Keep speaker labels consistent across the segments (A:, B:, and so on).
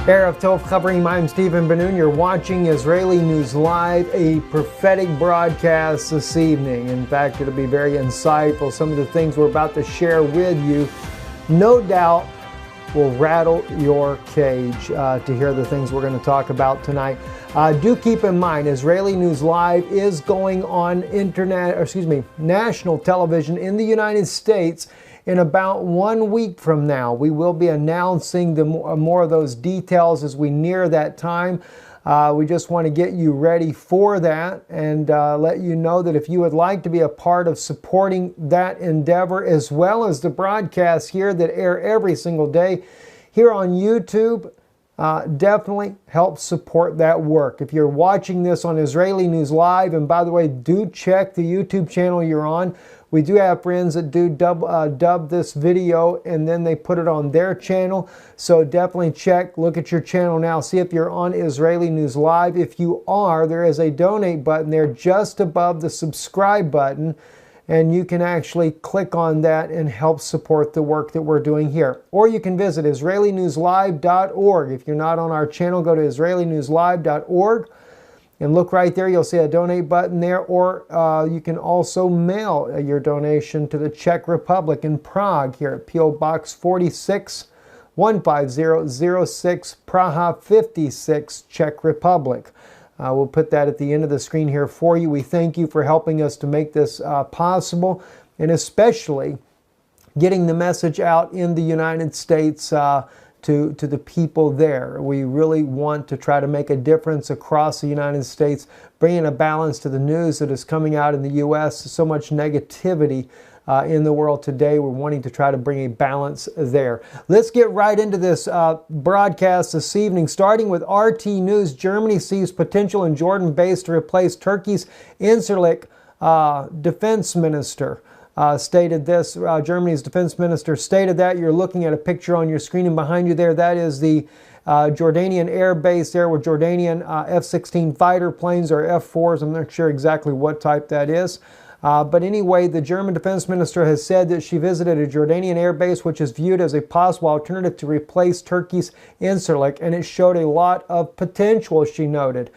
A: Erev Tov Chavrim, I'm Stephen Ben-Nun. You're watching Israeli News Live, a prophetic broadcast this evening. In fact, it'll be very insightful. Some of the things we're about to share with you, no doubt, will rattle your cage to hear the things we're going to talk about tonight. Do keep in mind, Israeli News Live is going on national television in the United States in about 1 week from now. We will be announcing more of those details as we near that time. We just want to get you ready for that and let you know that if you would like to be a part of supporting that endeavor, as well as the broadcasts here that air every single day here on YouTube, definitely help support that work. If you're watching this on Israeli News Live, and by the way, do check the YouTube channel you're on. We do have friends that do dub this video and then they put it on their channel. So definitely check, look at your channel now, see if you're on Israeli News Live. If you are, there is a donate button there just above the subscribe button. And you can actually click on that and help support the work that we're doing here. Or you can visit IsraeliNewsLive.org. If you're not on our channel, go to IsraeliNewsLive.org. And look right there, you'll see a donate button there, or you can also mail your donation to the Czech Republic in Prague here at P.O. Box 46, 15006, Praha 56, Czech Republic. We'll put that at the end of the screen here for you. We thank you for helping us to make this possible, and especially getting the message out in the United States to the people there. We really want to try to make a difference across the United States, bringing a balance to the news that is coming out in the U.S. So much negativity in the world today. We're wanting to try to bring a balance there. Let's get right into this broadcast this evening, starting with RT News. Germany sees potential in Jordan base to replace Turkey's Incirlik defense minister. Stated this. Germany's defense minister stated that. You're looking at a picture on your screen, and behind you there, that is the Jordanian air base there with Jordanian F-16 fighter planes, or F-4s. I'm not sure exactly what type that is. But anyway, the German defense minister has said that she visited a Jordanian air base, which is viewed as a possible alternative to replace Turkey's Incirlik, and it showed a lot of potential, she noted.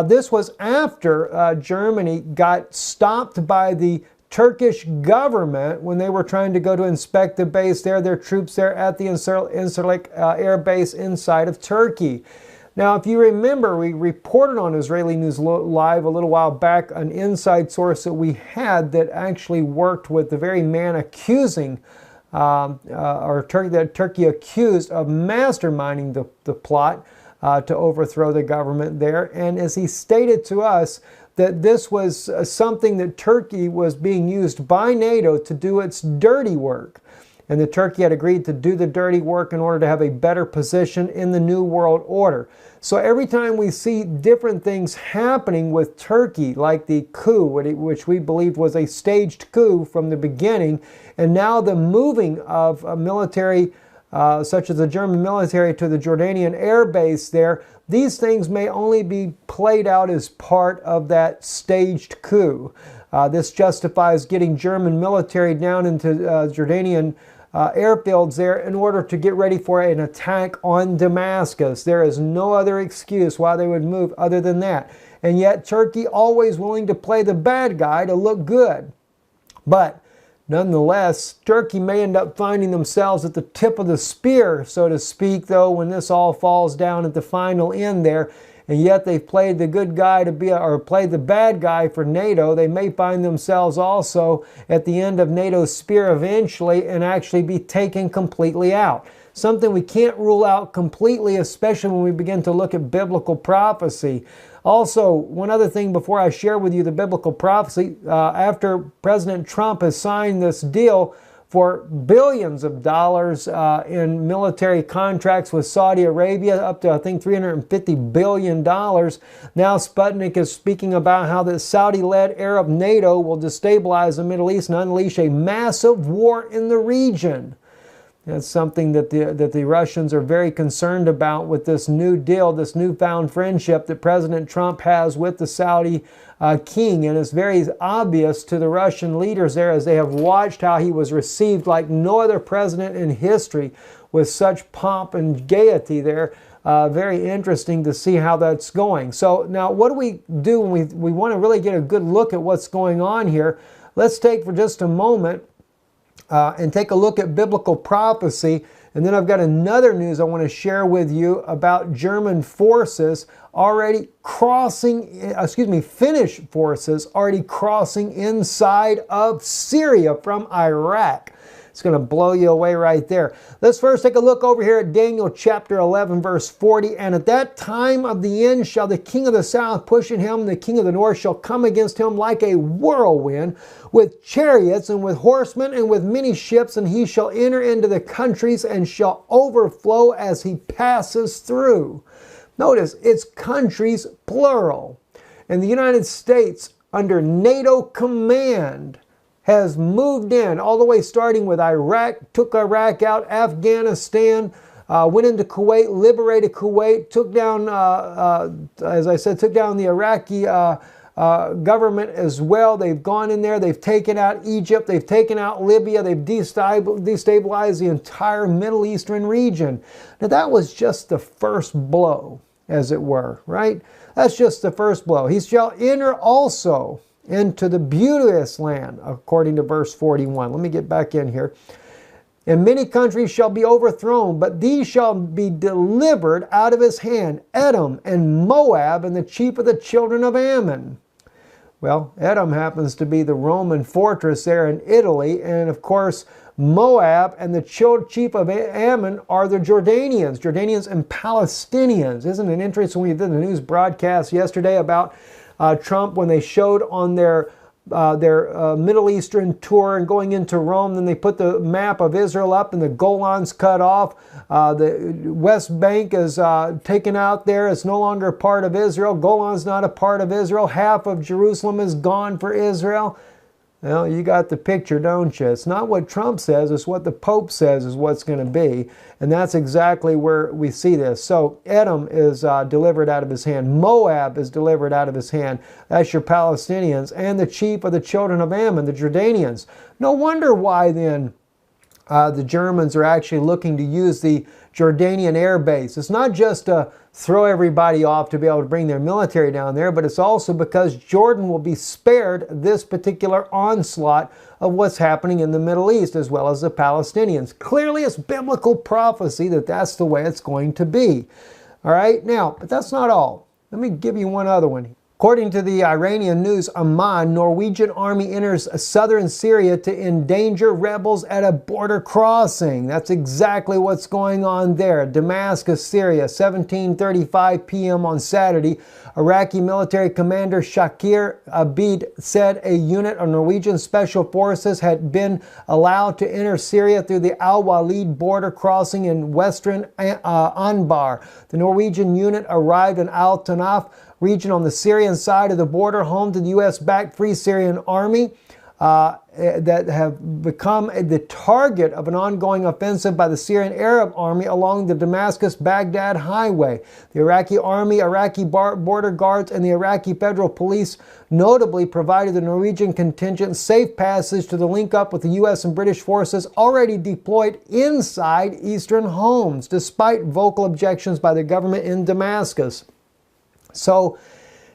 A: This was after Germany got stopped by the Turkish government when they were trying to go to inspect the base there, their troops there at the Incirlik air base inside of Turkey. Now, if you remember, we reported on Israeli News Live a little while back an inside source that we had that actually worked with the very man accusing, that Turkey accused of masterminding the plot to overthrow the government there. And as he stated to us, that this was something that Turkey was being used by NATO to do its dirty work. And that Turkey had agreed to do the dirty work in order to have a better position in the New World Order. So every time we see different things happening with Turkey, like the coup, which we believed was a staged coup from the beginning, and now the moving of a military such as the German military to the Jordanian air base there, these things may only be played out as part of that staged coup. This justifies getting German military down into Jordanian airfields there in order to get ready for an attack on Damascus. There is no other excuse why they would move other than that. And yet Turkey always willing to play the bad guy to look good. But nonetheless, Turkey may end up finding themselves at the tip of the spear, so to speak, though, when this all falls down at the final end there. And yet they've played the good guy or played the bad guy for NATO. They may find themselves also at the end of NATO's spear eventually and actually be taken completely out. Something we can't rule out completely, especially when we begin to look at biblical prophecy. Also, one other thing before I share with you the biblical prophecy, after President Trump has signed this deal for billions of dollars in military contracts with Saudi Arabia, up to, I think, $350 billion. Now Sputnik is speaking about how the Saudi-led Arab NATO will destabilize the Middle East and unleash a massive war in the region. That's something that the Russians are very concerned about with this new deal, this newfound friendship that President Trump has with the Saudi king. And it's very obvious to the Russian leaders there as they have watched how he was received like no other president in history with such pomp and gaiety there very interesting to see how that's going. So now what do we do when we want to really get a good look at what's going on here? Let's take for just a moment and take a look at biblical prophecy. And then I've got another news I want to share with you about German forces already crossing, Finnish forces already crossing inside of Syria from Iraq. It's going to blow you away right there. Let's first take a look over here at Daniel chapter 11, verse 40. And at that time of the end shall the king of the south push at him, and the king of the north shall come against him like a whirlwind, with chariots and with horsemen and with many ships, and he shall enter into the countries and shall overflow as he passes through. Notice, it's countries plural. And the United States, under NATO command, has moved in all the way starting with Iraq, took Iraq out, Afghanistan, went into Kuwait, liberated Kuwait, took down, as I said, took down the Iraqi government as well. They've gone in there, they've taken out Egypt, they've taken out Libya, they've destabilized the entire Middle Eastern region. Now that was just the first blow, as it were, right? That's just the first blow. He shall enter also into the beauteous land, according to verse 41. Let me get back in here. And many countries shall be overthrown, but these shall be delivered out of his hand, Edom and Moab and the chief of the children of Ammon. Well, Edom happens to be the Roman fortress there in Italy, and of course Moab and the chief of Ammon are the Jordanians and Palestinians. Isn't it interesting when you did the news broadcast yesterday about Trump, when they showed on their Middle Eastern tour and going into Rome, then they put the map of Israel up and the Golan's cut off. The West Bank is taken out there. It's no longer a part of Israel. Golan's not a part of Israel. Half of Jerusalem is gone for Israel. Well, you got the picture, don't you? It's not what Trump says, it's what the Pope says is what's going to be. And that's exactly where we see this. So Edom is delivered out of his hand. Moab is delivered out of his hand. That's your Palestinians. And the chief of the children of Ammon, the Jordanians. No wonder why then the Germans are actually looking to use the Jordanian air base. It's not just to throw everybody off to be able to bring their military down there, but it's also because Jordan will be spared this particular onslaught of what's happening in the Middle East, as well as the Palestinians. Clearly, it's biblical prophecy that that's the way it's going to be. All right, now, but that's not all. Let me give you one other one. According to the Iranian news, Amman, Norwegian army enters southern Syria to endanger rebels at a border crossing. That's exactly what's going on there. Damascus, Syria, 17:35 p.m. on Saturday. Iraqi military commander Shakir Abid said a unit of Norwegian special forces had been allowed to enter Syria through the Al-Walid border crossing in western Anbar. The Norwegian unit arrived in Al-Tanaf region on the Syrian side of the border, home to the U.S.-backed Free Syrian Army that have become the target of an ongoing offensive by the Syrian Arab Army along the Damascus-Baghdad highway. The Iraqi Army, Iraqi border guards, and the Iraqi Federal Police notably provided the Norwegian contingent safe passage to the link-up with the U.S. and British forces already deployed inside eastern homes, despite vocal objections by the government in Damascus. So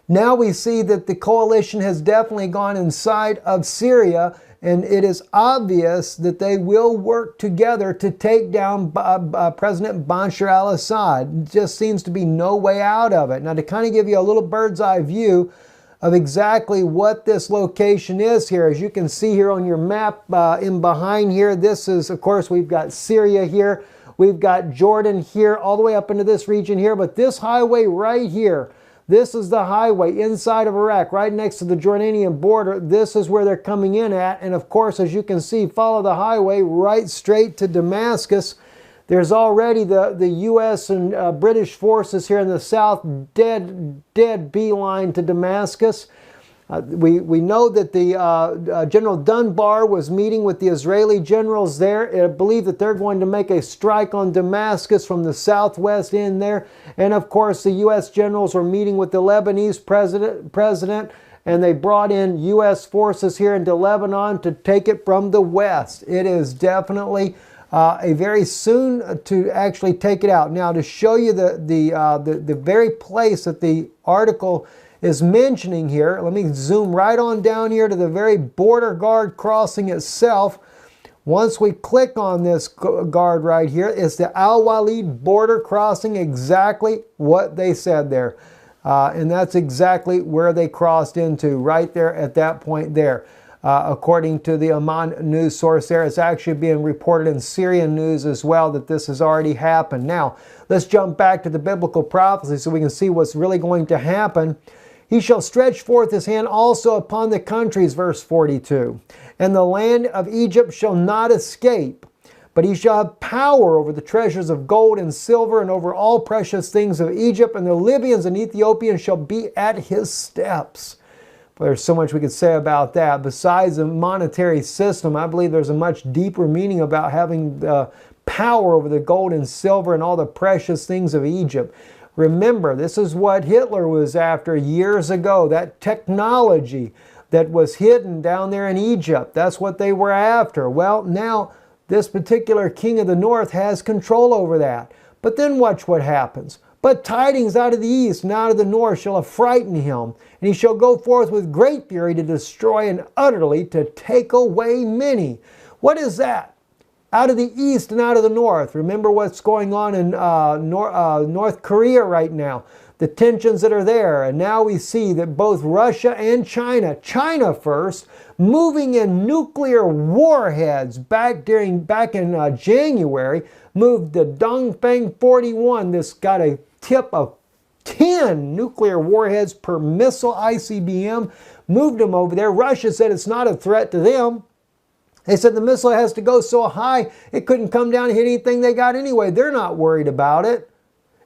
A: now we see that the coalition has definitely gone inside of Syria, and it is obvious that they will work together to take down President Bashar al-Assad. It just seems to be no way out of it. Now, to kind of give you a little bird's eye view of exactly what this location is here, as you can see here on your map in behind here, this is, of course, we've got Syria here. We've got Jordan here, all the way up into this region here, but this highway right here, this is the highway inside of Iraq, right next to the Jordanian border. This is where they're coming in at. And of course, as you can see, follow the highway right straight to Damascus. There's already the U.S. and British forces here in the south, dead beeline to Damascus. We know that the General Dunbar was meeting with the Israeli generals there. I believe that they're going to make a strike on Damascus from the southwest in there. And of course, the U.S. generals were meeting with the Lebanese president, and they brought in U.S. forces here into Lebanon to take it from the west. It is definitely very soon to actually take it out. Now, to show you the very place that the article is mentioning here, let me zoom right on down here to the very border guard crossing itself. Once we click on this guard right here, it's the Al-Walid border crossing, exactly what they said there. And that's exactly where they crossed into, right there at that point there. According to the Amman news source there, it's actually being reported in Syrian news as well that this has already happened. Now, let's jump back to the biblical prophecy so we can see what's really going to happen. He shall stretch forth his hand also upon the countries, verse 42. And the land of Egypt shall not escape, but he shall have power over the treasures of gold and silver and over all precious things of Egypt, and the Libyans and Ethiopians shall be at his steps. Well, there's so much we could say about that. Besides the monetary system, I believe there's a much deeper meaning about having power over the gold and silver and all the precious things of Egypt. Remember, this is what Hitler was after years ago, that technology that was hidden down there in Egypt. That's what they were after. Well, now this particular king of the north has control over that. But then watch what happens. But tidings out of the east and out of the north shall affrighten him, and he shall go forth with great fury to destroy and utterly to take away many. What is that? Out of the east and out of the north. Remember what's going on in North Korea right now. The tensions that are there. And now we see that both Russia and China first, moving in nuclear warheads back in January, moved the Dongfeng 41. This got a tip of 10 nuclear warheads per missile ICBM, moved them over there. Russia said it's not a threat to them. They said the missile has to go so high it couldn't come down and hit anything they got anyway. They're not worried about it.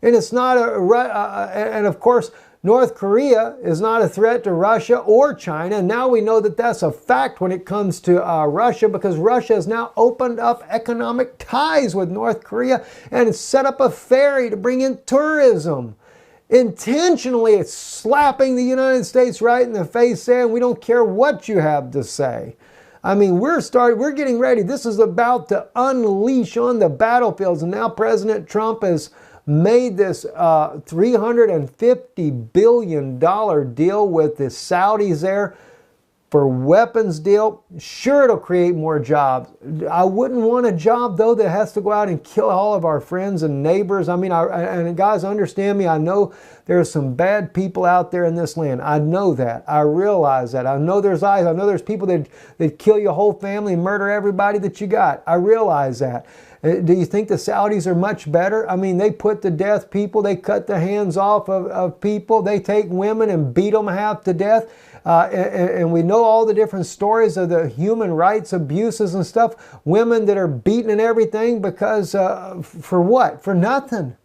A: And it's not and of course, North Korea is not a threat to Russia or China. And now we know that that's a fact when it comes to Russia, because Russia has now opened up economic ties with North Korea and set up a ferry to bring in tourism. Intentionally, it's slapping the United States right in the face, saying we don't care what you have to say. I mean, we're getting ready. This is about to unleash on the battlefields. And now President Trump has made this $350 billion deal with the Saudis there for weapons deal. Sure, it'll create more jobs. I wouldn't want a job, though, that has to go out and kill all of our friends and neighbors. I mean, and guys, understand me. I know there's some bad people out there in this land. I know that. I realize that. I know there's eyes. I know there's people that kill your whole family and murder everybody that you got. I realize that. Do you think the Saudis are much better? I mean, they put to death people. They cut the hands off of people. They take women and beat them half to death. And we know all the different stories of the human rights abuses and stuff. Women that are beaten and everything because, for what? For nothing.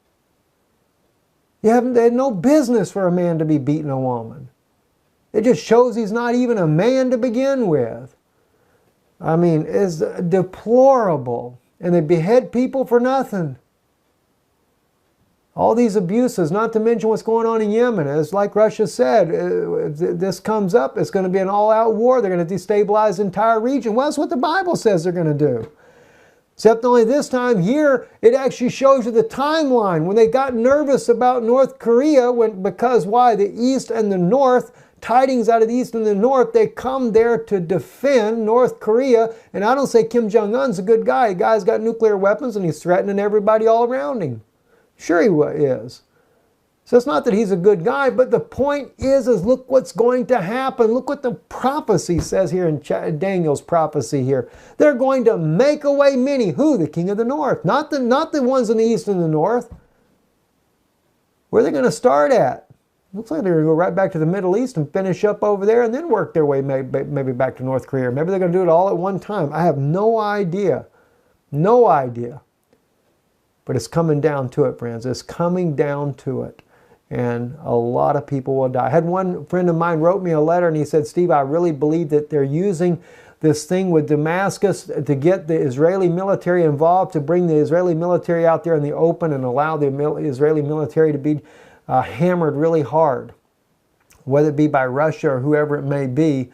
A: They had no business for a man to be beating a woman. It just shows he's not even a man to begin with. I mean, it's deplorable. And they behead people for nothing. All these abuses, not to mention what's going on in Yemen. It's like Russia said, if this comes up, it's going to be an all-out war. They're going to destabilize the entire region. Well, that's what the Bible says they're going to do. Except only this time here, it actually shows you the timeline. When they got nervous about North Korea, because why? The East and the North, tidings out of the East and the North, they come there to defend North Korea. And I don't say Kim Jong-un's a good guy. The guy's got nuclear weapons and he's threatening everybody all around him. Sure he is. So it's not that he's a good guy, but the point is look what's going to happen. Look what the prophecy says here in Daniel's prophecy here. They're going to make away many. Who? The king of the north. Not the ones in the east and the north. Where are they going to start at? Looks like they're going to go right back to the Middle East and finish up over there and then work their way maybe back to North Korea. Maybe they're going to do it all at one time. I have no idea. No idea. But it's coming down to it, friends. It's coming down to it. And a lot of people will die. I had one friend of mine wrote me a letter and he said, Steve, I really believe that they're using this thing with Damascus to get the Israeli military involved, to bring the Israeli military out there in the open and allow the Israeli military to be hammered really hard, whether it be by Russia or whoever it may be.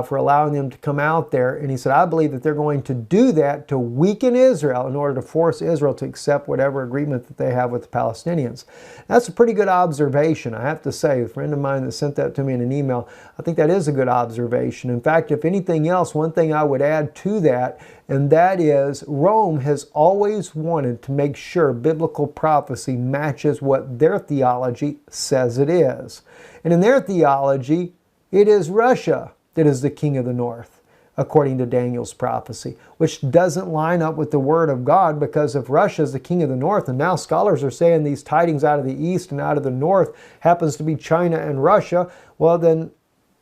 A: for allowing them to come out there. And he said, I believe that they're going to do that to weaken Israel in order to force Israel to accept whatever agreement that they have with the Palestinians. That's a pretty good observation, I have to say. A friend of mine that sent that to me in an email, I think that is a good observation. In fact, if anything else, one thing I would add to that, and that is Rome has always wanted to make sure biblical prophecy matches what their theology says it is. And in their theology, it is Russia that is the king of the north, according to Daniel's prophecy, which doesn't line up with the word of God, because if Russia is the king of the north, and now scholars are saying these tidings out of the east and out of the north happens to be China and Russia, well then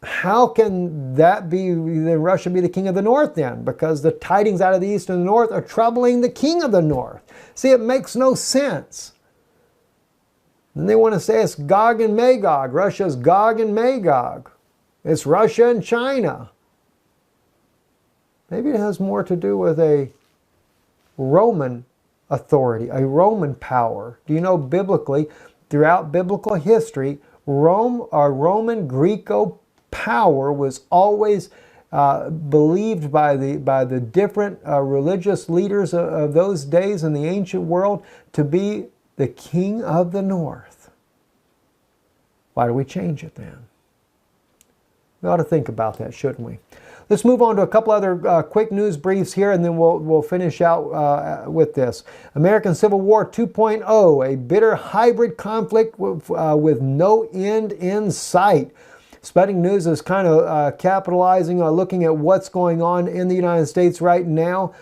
A: how can that be, then Russia be the king of the north then? Because the tidings out of the east and the north are troubling the king of the north. See, it makes no sense. And they want to say it's Gog and Magog. Russia's Gog and Magog. It's Russia and China. Maybe it has more to do with a Roman authority, a Roman power. Do you know biblically, throughout biblical history, Rome, or Roman Greco power was always believed by the different religious leaders of those days in the ancient world to be the king of the north. Why do we change it then? We ought to think about that, shouldn't we? Let's move on to a couple other quick news briefs here, and then we'll finish out with this. American Civil War 2.0, a bitter hybrid conflict with no end in sight. Sputnik News is kind of capitalizing, looking at what's going on in the United States right now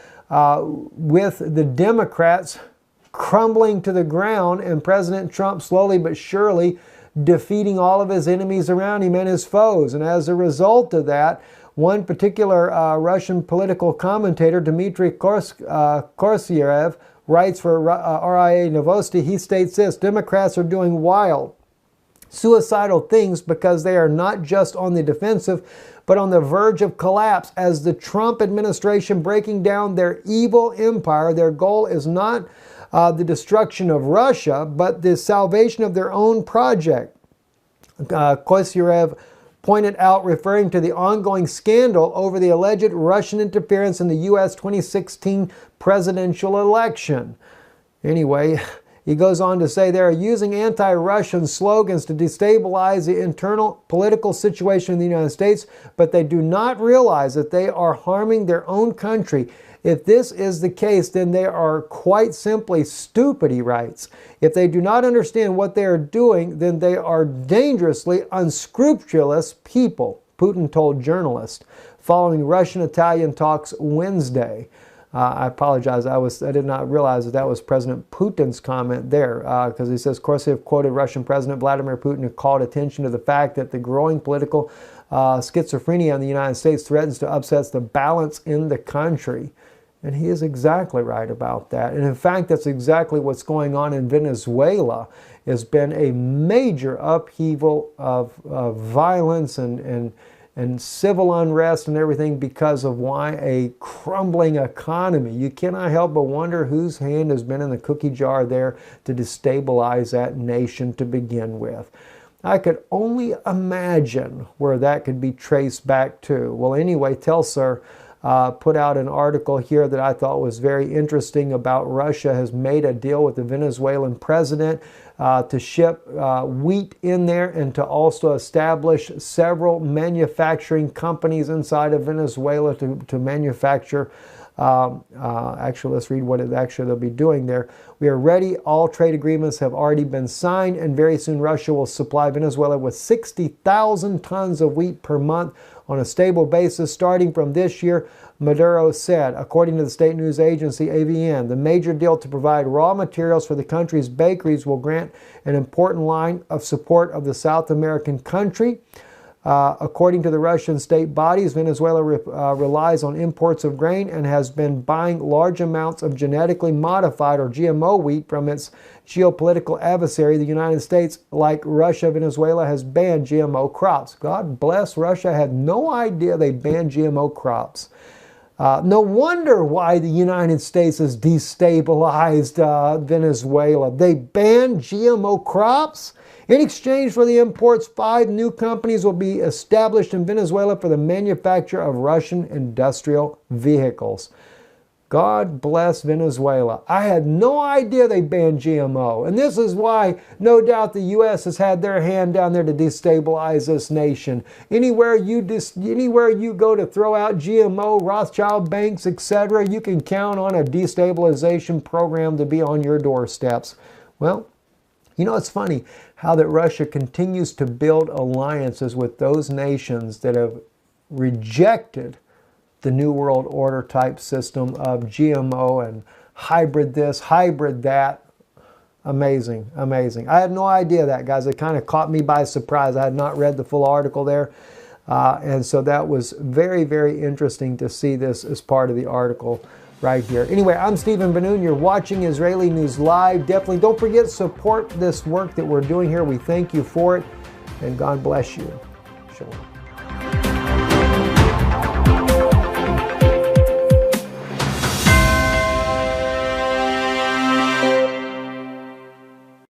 A: with the Democrats crumbling to the ground and President Trump slowly but surely defeating all of his enemies around him and his foes. And as a result of that, one particular Russian political commentator, Dmitry Korsyev, writes for RIA Novosti. He states this: Democrats are doing wild, suicidal things because they are not just on the defensive, but on the verge of collapse. As the Trump administration breaking down their evil empire, their goal is not the destruction of Russia, but the salvation of their own project. Kosyrev pointed out, referring to the ongoing scandal over the alleged Russian interference in the U.S. 2016 presidential election. Anyway, he goes on to say they are using anti-Russian slogans to destabilize the internal political situation in the United States, but they do not realize that they are harming their own country. If this is the case, then they are quite simply stupid, he writes. If they do not understand what they are doing, then they are dangerously unscrupulous people, Putin told journalists following Russian-Italian talks Wednesday. I apologize. I did not realize that was President Putin's comment there, because he says Korsyev quoted Russian President Vladimir Putin, who called attention to the fact that the growing political schizophrenia in the United States threatens to upset the balance in the country. And he is exactly right about that. And in fact, that's exactly what's going on in Venezuela. Has been a major upheaval of violence and civil unrest and everything because of why a crumbling economy. You cannot help but wonder whose hand has been in the cookie jar there to destabilize that nation to begin with. I could only imagine where that could be traced back to. Well, anyway, Telstar put out an article here that I thought was very interesting about Russia has made a deal with the Venezuelan president to ship wheat in there and to also establish several manufacturing companies inside of Venezuela to manufacture. Actually, let's read what they'll be doing there. We are ready. All trade agreements have already been signed, and very soon Russia will supply Venezuela with 60,000 tons of wheat per month on a stable basis starting from this year, Maduro said. According to the state news agency AVN, the major deal to provide raw materials for the country's bakeries will grant an important line of support of the South American country. According to the Russian state bodies, Venezuela relies on imports of grain and has been buying large amounts of genetically modified or GMO wheat from its geopolitical adversary, the United States. Like Russia, Venezuela has banned GMO crops. God bless Russia, had no idea they banned GMO crops. No wonder why the United States has destabilized Venezuela. They banned GMO crops. In exchange for the imports, 5 new companies will be established in Venezuela for the manufacture of Russian industrial vehicles. God bless Venezuela. I had no idea they banned GMO. And this is why, no doubt, the U.S. has had their hand down there to destabilize this nation. Anywhere you go to throw out GMO, Rothschild banks, etc., you can count on a destabilization program to be on your doorsteps. Well, you know, it's funny how that Russia continues to build alliances with those nations that have rejected the New World Order type system of GMO and hybrid this, hybrid that. Amazing, amazing. I had no idea that, guys. It kind of caught me by surprise. I had not read the full article there. And so that was very, very interesting to see this as part of the article right here. Anyway, I'm Stephen Benoon. You're watching Israeli News Live. Definitely don't forget to support this work that we're doing here. We thank you for it. And God bless you. Shalom.